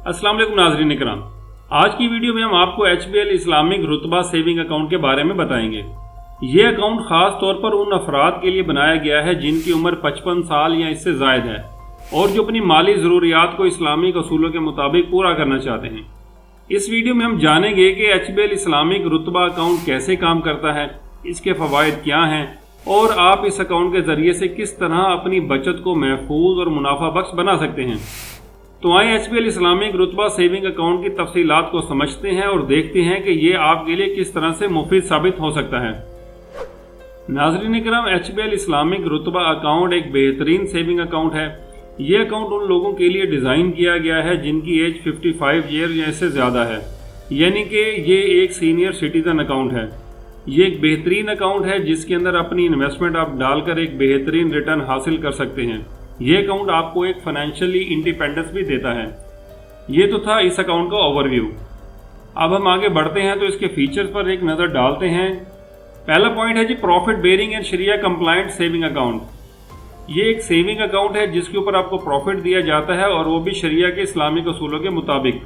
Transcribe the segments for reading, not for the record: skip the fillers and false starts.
अस्सलाम वालेकुम नाज़रीन इकराम। आज की वीडियो में हम आपको HBL इस्लामिक रुतबा सेविंग अकाउंट के बारे में बताएंगे। ये अकाउंट खास तौर पर उन अफराद के लिए बनाया गया है जिनकी उम्र 55 साल या इससे ज़ायद है और जो अपनी माली ज़रूरियात को इस्लामिक असूलों के मुताबिक पूरा करना चाहते हैं। इस वीडियो में हम जानेंगे कि HBL इस्लामिक रुतबा अकाउंट कैसे काम करता है, इसके फ़वाइद क्या हैं और आप इस अकाउंट के ज़रिए से किस तरह अपनी बचत को महफूज और मुनाफा बख्श बना सकते हैं। तो आइए HBL इस्लामिक रुतबा सेविंग अकाउंट की तफसीलात को समझते हैं और देखते हैं कि ये आपके लिए किस तरह से मुफीद साबित हो सकता है। नाज़रीन इकराम, HBL इस्लामिक रुतबा अकाउंट एक बेहतरीन सेविंग अकाउंट है। ये अकाउंट उन लोगों के लिए डिज़ाइन किया गया है जिनकी एज 55 ईयर या इससे ज़्यादा है, यानी कि ये एक सीनियर सिटीज़न अकाउंट है। ये एक बेहतरीन अकाउंट है जिसके अंदर अपनी इन्वेस्टमेंट आप डालकर एक बेहतरीन रिटर्न हासिल कर सकते हैं। ये अकाउंट आपको एक फाइनेंशियली इंडिपेंडेंस भी देता है। ये तो था इस अकाउंट का ओवरव्यू। अब हम आगे बढ़ते हैं तो इसके फीचर्स पर एक नज़र डालते हैं। पहला पॉइंट है जी profit bearing and sharia compliant saving account. ये एक सेविंग अकाउंट है जिसके ऊपर आपको प्रॉफिट दिया जाता है और वो भी शरिया के इस्लामिक असूलों के मुताबिक।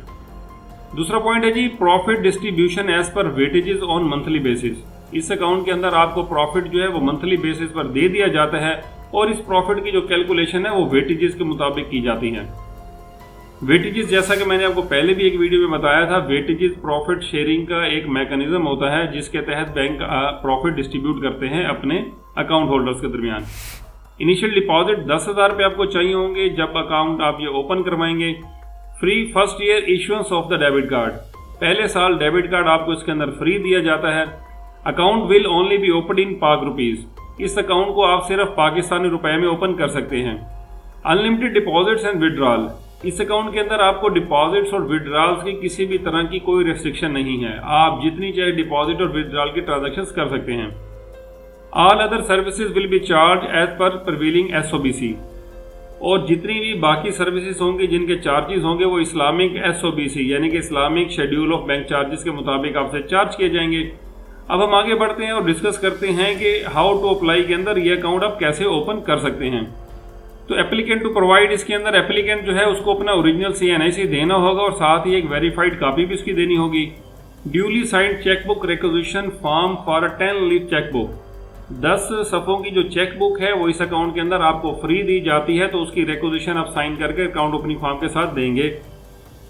दूसरा पॉइंट है जी profit distribution as per weightages on monthly basis. इस अकाउंट के अंदर आपको प्रॉफिट जो है वो मंथली बेसिस पर दे दिया जाता है और इस प्रॉफिट की जो कैलकुलेशन है वो वेटेजेस के मुताबिक की जाती है। वेटेजेस, जैसा कि मैंने आपको पहले भी एक वीडियो में बताया था, वेटेजेस प्रॉफिट शेयरिंग का एक मैकेनिज्म होता है जिसके तहत बैंक प्रॉफिट डिस्ट्रीब्यूट करते हैं अपने अकाउंट होल्डर्स के दरमियान। इनिशियल डिपॉजिट 10,000 रुपये आपको चाहिए होंगे जब अकाउंट आप ये ओपन करवाएंगे। Free first year issuance of the debit card. पहले साल डेबिट कार्ड आपको इसके अंदर फ्री दिया जाता है। Account will only be open in पाक रुपीज़। इस अकाउंट को आप सिर्फ पाकिस्तानी रुपए में ओपन कर सकते हैं। Unlimited deposits and withdrawal. इस अकाउंट के अंदर आपको डिपॉजिट्स और विड्रॉल्स की किसी भी तरह की कोई रेस्ट्रिक्शन नहीं है। आप जितनी चाहे डिपॉजिट और विड्रॉल की ट्रांजैक्शंस कर सकते हैं। All other services will be charge as per prevailing SOBC। और जितनी भी बाकी सर्विसेज होंगी जिनके चार्जेस होंगे वो इस्लामिक SOBC यानी कि Islamic schedule of bank charges के मुताबिक आपसे चार्ज किए जाएंगे। अब हम आगे बढ़ते हैं और डिस्कस करते हैं कि हाउ टू अप्लाई के अंदर ये अकाउंट आप कैसे ओपन कर सकते हैं। तो एप्लीकेंट टू प्रोवाइड, इसके अंदर एप्लीकेंट जो है उसको अपना ओरिजिनल CNIC देना होगा और साथ ही एक वेरीफाइड कॉपी भी उसकी देनी होगी। Duly signed chequebook requisition form for 10 leaf chequebook. 10 सफ़ों की जो चेकबुक है वो इस अकाउंट के अंदर आपको फ्री दी जाती है, तो उसकी रिक्विजिशन आप साइन करके अकाउंट ओपनिंग फॉर्म के साथ देंगे।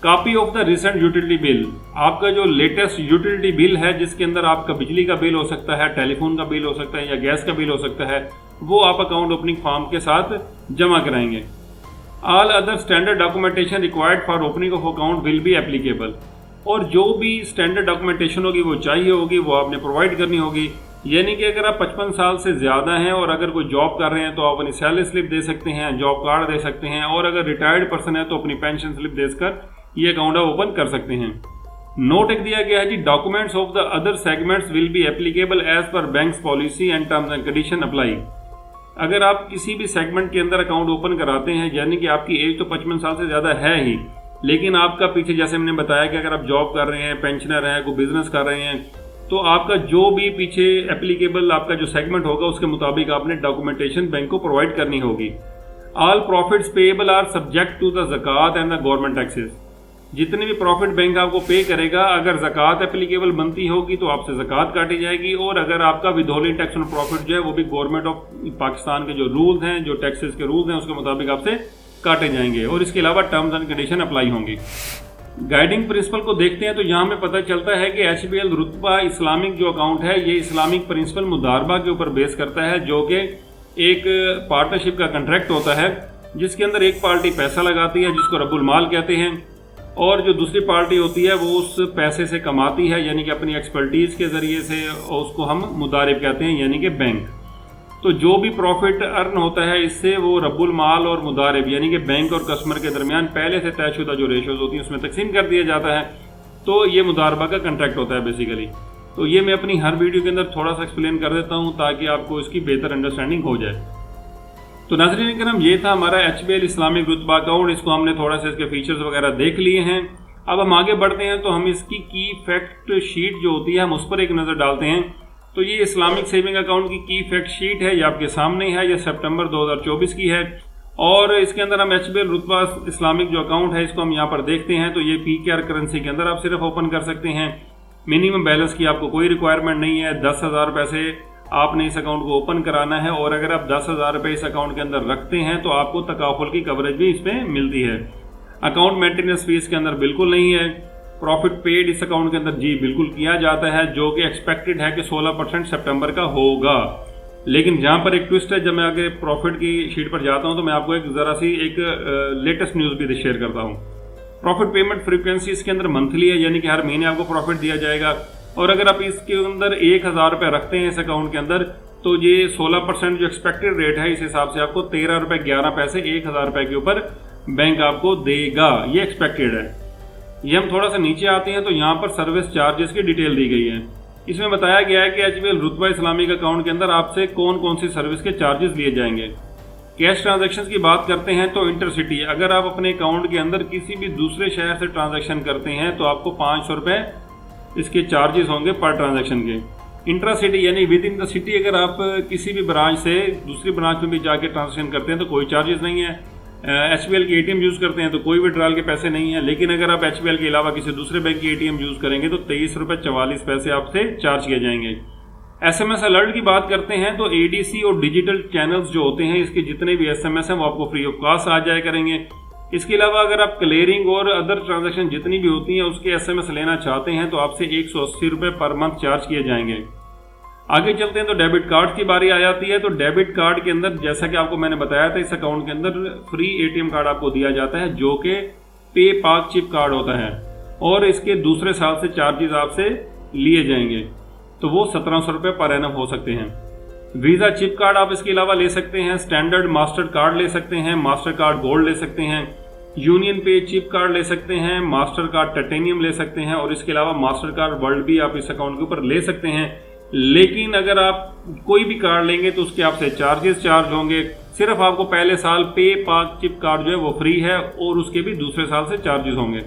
Copy of the recent utility bill. आपका जो लेटेस्ट यूटिलिटी बिल है जिसके अंदर आपका बिजली का बिल हो सकता है, टेलीफोन का बिल हो सकता है या गैस का बिल हो सकता है, वो आप अकाउंट ओपनिंग फॉर्म के साथ जमा कराएंगे। All other standard documentation required for opening of account will be applicable. और जो भी स्टैंडर्ड डॉक्यूमेंटेशन होगी वो चाहिए होगी वो आपने प्रोवाइड करनी होगी। यानी कि अगर आप 55 साल से ज़्यादा हैं और अगर कोई जॉब कर रहे हैं तो आप अपनी सैलरी स्लिप दे सकते हैं, जॉब कार्ड दे सकते हैं, और अगर रिटायर्ड पर्सन है तो अपनी पेंशन स्लिप देकर ये अकाउंट आप ओपन कर सकते हैं। नोट एक दिया गया है जी documents of the other segments will be applicable as per banks policy and terms and condition apply. अगर आप किसी भी सेगमेंट के अंदर अकाउंट ओपन कराते हैं, यानी कि आपकी एज तो 55 साल से ज़्यादा है ही, लेकिन आपका पीछे जैसे मैंने बताया कि अगर आप जॉब कर रहे हैं, पेंशनर हैं, कोई बिजनेस कर रहे हैं, तो आपका जो भी पीछे एप्लीकेबल आपका जो सेगमेंट होगा उसके मुताबिक आपने डॉक्यूमेंटेशन बैंक को प्रोवाइड करनी होगी। All profits payable are subject to the zakat and the government taxes. जितने भी प्रॉफिट बैंक आपको पे करेगा, अगर ज़कात एप्लीकेबल बनती होगी तो आपसे ज़कात काटी जाएगी, और अगर आपका विदहोल्डिंग टैक्स ऑन प्रॉफिट जो है वो भी गवर्नमेंट ऑफ पाकिस्तान के जो रूल्स हैं, जो टैक्सेस के रूल्स हैं उसके मुताबिक आपसे काटे जाएंगे, और इसके अलावा टर्म्स एंड कंडीशन अप्लाई होंगी। गाइडिंग प्रिंसिपल को देखते हैं तो यहाँ हमें पता चलता है कि HBL रुतबा इस्लामिक जो अकाउंट है ये इस्लामिक प्रिंसिपल मुदारबा के ऊपर बेस करता है, जो कि एक पार्टनरशिप का कंट्रैक्ट होता है जिसके अंदर एक पार्टी पैसा लगाती है जिसको रब्बुल माल कहते हैं, और जो दूसरी पार्टी होती है वो उस पैसे से कमाती है, यानी कि अपनी एक्सपर्टीज़ के ज़रिए से, उसको हम मुदारिब कहते हैं यानी कि बैंक। तो जो भी प्रॉफिट अर्न होता है इससे वो रब्बुल माल और मुदारिब यानी कि बैंक और कस्टमर के दरमियान पहले से तयशुदा जो रेशोज़ होती हैं उसमें तकसीम कर दिया जाता है। तो ये मुदारबा का कंट्रैक्ट होता है बेसिकली। तो ये मैं अपनी हर वीडियो के अंदर थोड़ा सा एक्सप्लेन कर देता हूँ ताकि आपको इसकी बेहतर अंडरस्टैंडिंग हो जाए। तो नाज़रीन करम, ये था हमारा HBL इस्लामिक रुतबा अकाउंट। इसको हमने थोड़ा सा इसके फीचर्स वगैरह देख लिए हैं। अब हम आगे बढ़ते हैं तो हम इसकी की फैक्ट शीट जो होती है हम उस पर एक नज़र डालते हैं। तो ये इस्लामिक सेविंग अकाउंट की फैक्ट शीट है, ये आपके सामने है, ये सितंबर 2024 की है और इसके अंदर हम HBL रुतबा इस्लामिक जो अकाउंट है इसको हम यहाँ पर देखते हैं तो ये PKR करेंसी के अंदर आप सिर्फ ओपन कर सकते हैं। मिनिमम बैलेंस की आपको कोई रिक्वायरमेंट नहीं है। 10,000 रुपये से आपने इस अकाउंट को ओपन कराना है और अगर आप 10,000 रुपये इस अकाउंट के अंदर रखते हैं तो आपको तकाफुल की कवरेज भी इस पर मिलती है। अकाउंट मेंटेनेंस फीस के अंदर बिल्कुल नहीं है। प्रॉफिट पेड इस अकाउंट के अंदर जी बिल्कुल किया जाता है, जो कि एक्सपेक्टेड है कि 16% सितंबर का होगा। लेकिन जहाँ पर एक ट्विस्ट है, जब मैं आगे प्रॉफिट की शीट पर जाता हूँ तो मैं आपको एक ज़रा सी एक लेटेस्ट न्यूज़ भी शेयर करता हूँ। प्रॉफिट पेमेंट फ्रीक्वेंसी इसके अंदर मंथली है, यानी कि हर महीने आपको प्रॉफिट दिया जाएगा। और अगर आप इसके अंदर 1,000 रुपये रखते हैं इस अकाउंट के अंदर तो ये 16% जो एक्सपेक्टेड रेट है इस हिसाब से आपको 13 रुपये 11 पैसे 1,000 रुपये के ऊपर बैंक आपको देगा। ये एक्सपेक्टेड है। ये हम थोड़ा सा नीचे आते हैं तो यहाँ पर सर्विस चार्जेस की डिटेल दी गई है। इसमें बताया गया है कि HBL रुतबा इस्लामिक अकाउंट के अंदर आपसे कौन कौन सी सर्विस के चार्जेस लिए जाएंगे। कैश ट्रांजैक्शंस की बात करते हैं तो इंटरसिटी, अगर आप अपने अकाउंट के अंदर किसी भी दूसरे शहर से ट्रांजैक्शन करते हैं तो आपको 500 रुपये इसके चार्जेस होंगे पर ट्रांजैक्शन के। इंट्रा सिटी यानी विद इन द सिटी अगर आप किसी भी ब्रांच से दूसरी ब्रांच में भी जाके ट्रांजैक्शन करते हैं तो कोई चार्जेस नहीं है। HBL के ATM यूज़ करते हैं तो कोई विड्रॉल के पैसे नहीं है। लेकिन अगर आप HBL के अलावा किसी दूसरे बैंक की ATM यूज़ करेंगे तो 23 रुपये 44 पैसे आपसे चार्ज किए जाएंगे। SMS अलर्ट की बात करते हैं तो ADC और डिजिटल चैनल्स जो होते हैं इसके जितने भी SMS हैं वो आपको फ्री ऑफ कॉस्ट आ जाया करेंगे। इसके अलावा अगर आप क्लियरिंग और अदर ट्रांजैक्शन जितनी भी होती हैं उसके SMS लेना चाहते हैं तो आपसे 180 रुपये पर मंथ चार्ज किए जाएंगे। आगे चलते हैं तो डेबिट कार्ड की बारी आ जाती है। तो डेबिट कार्ड के अंदर जैसा कि आपको मैंने बताया था इस अकाउंट के अंदर फ्री ATM कार्ड आपको दिया जाता है जो कि पे पाक चिप कार्ड होता है और इसके दूसरे साल से चार्जेस आपसे लिए जाएंगे तो वो 1700 रुपये पर एनम हो सकते हैं। वीज़ा चिप कार्ड आप इसके अलावा ले सकते हैं। स्टैंडर्ड मास्टर कार्ड ले सकते हैं। मास्टर कार्ड गोल्ड ले सकते हैं। यूनियन पे चिप कार्ड ले सकते हैं। मास्टर कार्ड टाइटेनियम ले सकते हैं और इसके अलावा मास्टर कार्ड वर्ल्ड भी आप इस अकाउंट के ऊपर ले सकते हैं। लेकिन अगर आप कोई भी कार्ड लेंगे तो उसके आपसे चार्जेस चार्ज होंगे। सिर्फ आपको पहले साल पे पाक चिप कार्ड जो है वो फ्री है और उसके भी दूसरे साल से चार्जेस होंगे।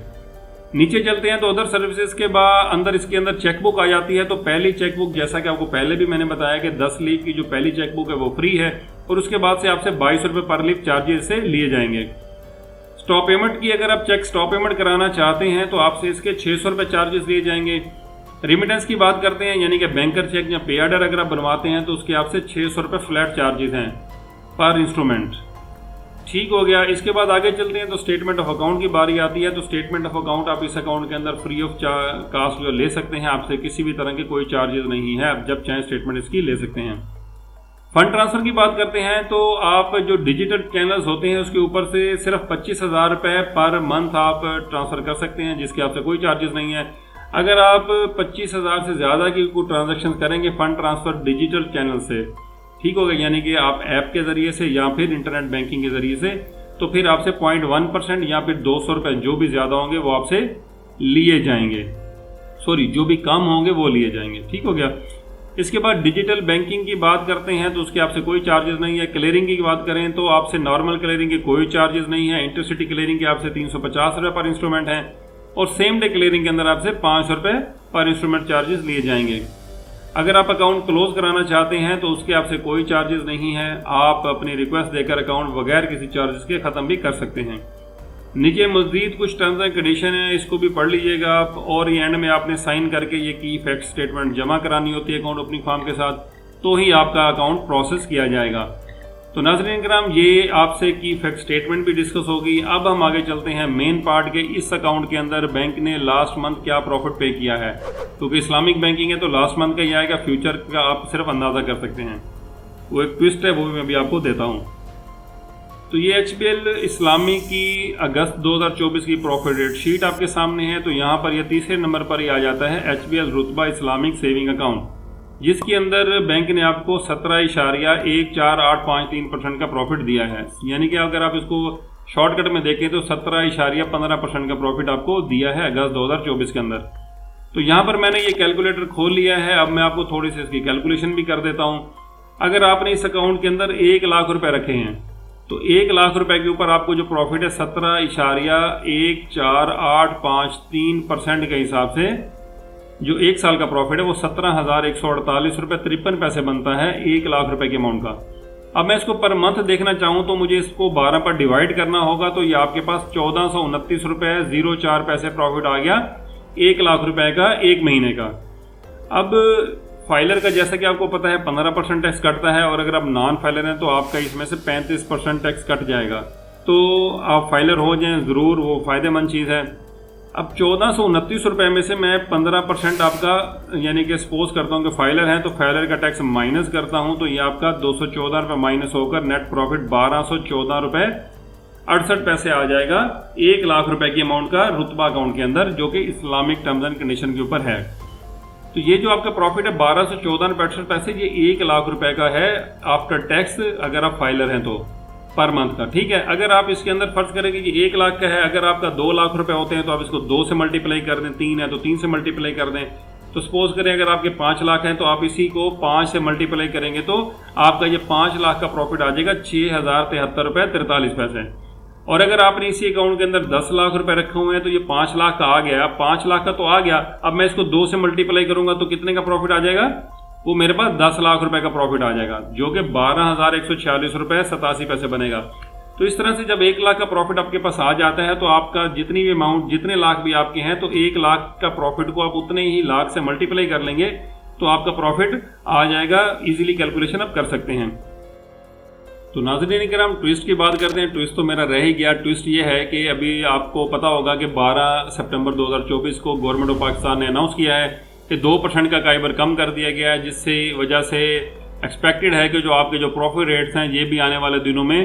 नीचे चलते हैं तो अदर सर्विसेज के बाद अंदर इसके अंदर चेकबुक आ जाती है। तो पहली चेकबुक जैसा कि आपको पहले भी मैंने बताया कि 10 लीफ की जो पहली चेकबुक है वो फ्री है और उसके बाद से आपसे 22 रुपये पर लीफ चार्जेस से लिए जाएंगे। स्टॉप पेमेंट की अगर आप चेक स्टॉप पेमेंट कराना चाहते हैं तो आपसे इसके 600 रुपये चार्जेस लिए जाएंगे। रिमिटेंस की बात करते हैं यानी कि बैंकर चेक या पे ऑर्डर अगर आप बनवाते हैं तो उसके आपसे 600 रुपये फ्लैट चार्जेस हैं पर इंस्ट्रूमेंट। ठीक हो गया। इसके बाद आगे चलते हैं तो स्टेटमेंट ऑफ अकाउंट की बारी आती है। तो स्टेटमेंट ऑफ अकाउंट आप इस अकाउंट के अंदर फ्री ऑफ कास्ट जो ले सकते हैं, आपसे किसी भी तरह के कोई चार्जेस नहीं है। आप जब चाहें स्टेटमेंट इसकी ले सकते हैं। फंड ट्रांसफर की बात करते हैं तो आप जो डिजिटल चैनल्स होते हैं उसके ऊपर से सिर्फ 25,000 रुपये पर मंथ आप ट्रांसफर कर सकते हैं जिसके आपसे कोई चार्जेस नहीं है। अगर आप 25,000 से ज़्यादा की कोई ट्रांजैक्शन करेंगे फंड ट्रांसफ़र डिजिटल चैनल से, ठीक होगा, यानी कि आप ऐप के ज़रिए से या फिर इंटरनेट बैंकिंग के ज़रिए से, तो फिर आपसे 0.1% या फिर 200 रुपये जो भी ज़्यादा होंगे वो आपसे लिए जाएंगे। सॉरी, जो भी कम होंगे वो लिए जाएंगे। ठीक हो गया। इसके बाद डिजिटल बैंकिंग की बात करते हैं तो उसके आपसे कोई चार्जेस नहीं है। क्लियरिंग की बात करें तो आपसे नॉर्मल क्लियरिंग के कोई चार्जेस नहीं है। इंटरसिटी क्लियरिंग के आपसे 350 रुपये पर इंस्ट्रूमेंट है और सेम डे क्लियरिंग के अंदर आपसे 500 रुपये पर इंस्ट्रूमेंट चार्जेस लिए जाएंगे। अगर आप अकाउंट क्लोज कराना चाहते हैं तो उसके आपसे कोई चार्जेस नहीं है। आप अपनी रिक्वेस्ट देकर अकाउंट बगैर किसी चार्जेस के ख़त्म भी कर सकते हैं। नीचे मज़ीद कुछ टर्म्स एंड कंडीशन है, इसको भी पढ़ लीजिएगा आप। और ये एंड में आपने साइन करके ये की फैक्ट स्टेटमेंट जमा करानी होती है अकाउंट ओपनिंग फॉर्म के साथ, तो ही आपका अकाउंट प्रोसेस किया जाएगा। तो नाज़रीन किराम, ये आपसे की फैक्ट स्टेटमेंट भी डिस्कस होगी। अब हम आगे चलते हैं मेन पार्ट के। इस अकाउंट के अंदर बैंक ने लास्ट मंथ क्या प्रॉफिट पे किया है, क्योंकि इस्लामिक बैंकिंग है तो लास्ट मंथ का ही आएगा, फ्यूचर का आप सिर्फ अंदाज़ा कर सकते हैं। वो एक ट्विस्ट है, वो भी मैं भी आपको देता हूँ। तो ये HBL इस्लामी की अगस्त 2024 की प्रॉफिट रेट शीट आपके सामने है। तो यहाँ पर यह तीसरे नंबर पर ही आ जाता है HBL रुतबा इस्लामिक सेविंग अकाउंट, जिसके अंदर बैंक ने आपको 17.14853% का प्रॉफिट दिया है। यानी कि अगर आप इसको शॉर्टकट में देखें तो 17.15% का प्रॉफिट आपको दिया है अगस्त 2024 के अंदर। तो यहाँ पर मैंने ये कैलकुलेटर खोल लिया है। अब मैं आपको थोड़ी सी इसकी कैलकुलेशन भी कर देता हूँ। अगर आपने इस अकाउंट के अंदर 1 लाख रुपए रखे हैं तो 1 लाख रुपए के ऊपर आपको जो प्रॉफिट है 17.14853% के हिसाब से जो 1 साल का प्रॉफिट है वो 17,148 रुपये 53 पैसे बनता है 1 लाख रुपए के अमाउंट का। अब मैं इसको पर मंथ देखना चाहूँ तो मुझे इसको 12 पर डिवाइड करना होगा, तो ये आपके पास 1429 रुपये 04 पैसे प्रॉफिट आ गया 1 लाख रुपए का 1 महीने का। अब फाइलर का जैसा कि आपको पता है 15% टैक्स कटता है, और अगर आप नॉन फाइलर हैं तो आपका इसमें से 35% टैक्स कट जाएगा। तो आप फाइलर हो जाएं ज़रूर, वो फ़ायदेमंद चीज़ है। अब 1429 रुपये में से मैं 15% आपका यानी कि सपोज करता हूँ कि फाइलर हैं तो फाइलर का टैक्स माइनस करता हूँ, तो ये आपका 214 रुपये माइनस होकर नेट प्रॉफिट 1214 रुपये 68 पैसे आ जाएगा 1 लाख रुपए की अमाउंट का रुतबा अकाउंट के अंदर, जो कि इस्लामिक टर्म्स एंड कंडीशन के ऊपर है। तो ये जो आपका प्रॉफिट है 1214 रुपये 68 पैसे, ये 1 लाख रुपए का है आफ्टर टैक्स अगर आप फाइलर हैं तो पर मंथ का। ठीक है, अगर आप इसके अंदर फर्ज करेंगे कि 1 लाख का है, अगर आपका 2 लाख रुपए होते हैं तो आप इसको 2 से मल्टीप्लाई कर दें, 3 है तो 3 से मल्टीप्लाई कर दें। तो सपोज करें अगर आपके 5 लाख हैं तो आप इसी को 5 से मल्टीप्लाई करेंगे तो आपका ये 5 लाख का प्रॉफिट आ जाएगा 6073 रुपये 43 पैसे। और अगर आपने इसी अकाउंट के अंदर 10 लाख रुपए रखे हुए हैं तो ये 5 लाख का आ गया, 5 लाख का तो आ गया। अब मैं इसको 2 से मल्टीप्लाई करूंगा तो कितने का प्रॉफिट आ जाएगा? वो मेरे पास 10 लाख रुपए का प्रॉफिट आ जाएगा, जो कि 12,146 रुपये 87 पैसे बनेगा। तो इस तरह से जब 1 लाख का प्रॉफिट आपके पास आ जाता है तो आपका जितनी भी अमाउंट, जितने लाख भी आपके हैं, तो 1 लाख का प्रॉफिट को आप उतने ही लाख से मल्टीप्लाई कर लेंगे तो आपका प्रॉफिट आ जाएगा। इजीली कैलकुलेशन आप कर सकते हैं। तो नाज़रीन किराम, ट्विस्ट की बात करते हैं। ट्विस्ट तो मेरा रह ही गया। ट्विस्ट ये है कि अभी आपको पता होगा कि 12 सितंबर 2024 को गवर्नमेंट ऑफ पाकिस्तान ने अनाउंस किया है कि 2% का काइबर कम कर दिया गया है, जिससे वजह से एक्सपेक्टेड है कि जो आपके जो प्रॉफिट रेट्स हैं ये भी आने वाले दिनों में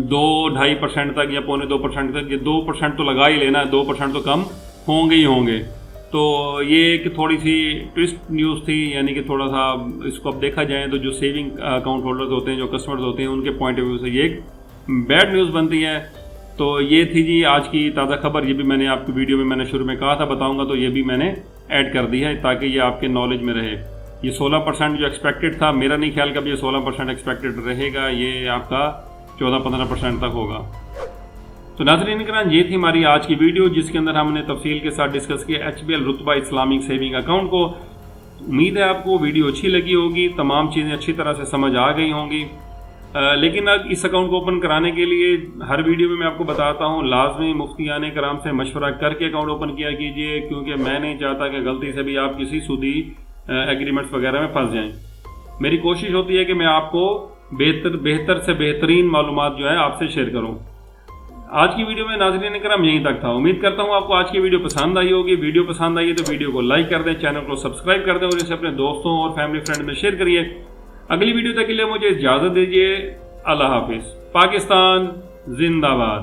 2-2.5% तक या 2.25% तक, ये 2% तो लगा ही लेना, 2% तो कम होंगे ही होंगे। तो ये एक थोड़ी सी ट्विस्ट न्यूज़ थी, यानी कि थोड़ा सा इसको अब देखा जाए तो जो सेविंग अकाउंट होल्डर्स होते हैं, जो कस्टमर्स होते हैं, उनके पॉइंट ऑफ व्यू से ये एक बैड न्यूज़ बनती है। तो ये थी जी आज की ताज़ा खबर। ये भी मैंने आपकी वीडियो में मैंने शुरू में कहा था बताऊंगा, तो ये भी मैंने ऐड कर दी है ताकि ये आपके नॉलेज में रहे। ये 16% जो एक्सपेक्टेड था, मेरा नहीं ख्याल कभी ये 16% एक्सपेक्टेड रहेगा, ये आपका 14-15% तक होगा। तो नाज़रीन किराम, ये थी हमारी आज की वीडियो, जिसके अंदर हमने तफसील के साथ डिस्कस किया HBL रुतबा इस्लामिक सेविंग अकाउंट को। उम्मीद है आपको वीडियो अच्छी लगी होगी, तमाम चीज़ें अच्छी तरह से समझ आ गई होंगी। लेकिन अब इस अकाउंट को ओपन कराने के लिए हर वीडियो में मैं आपको बताता हूँ, लाजमी मुफ्तियान कराम से मशवरा करके अकाउंट ओपन किया कीजिए, क्योंकि मैं नहीं चाहता कि गलती से भी आप किसी सूदी एग्रीमेंट्स वगैरह में फंस जाएं। मेरी कोशिश होती है कि मैं आपको बेहतर से बेहतरीन मालूमात जो है आपसे शेयर करूँ। आज की वीडियो में नाज़रीन किराम यहीं तक था। उम्मीद करता हूँ आपको आज की वीडियो पसंद आई होगी। वीडियो पसंद आई है तो वीडियो को लाइक कर दें, चैनल को सब्सक्राइब कर दें और इसे अपने दोस्तों और फैमिली फ्रेंड में शेयर करिए। अगली वीडियो तक के लिए मुझे इजाज़त दीजिए। अल्लाह हाफिज़। पाकिस्तान जिंदाबाद।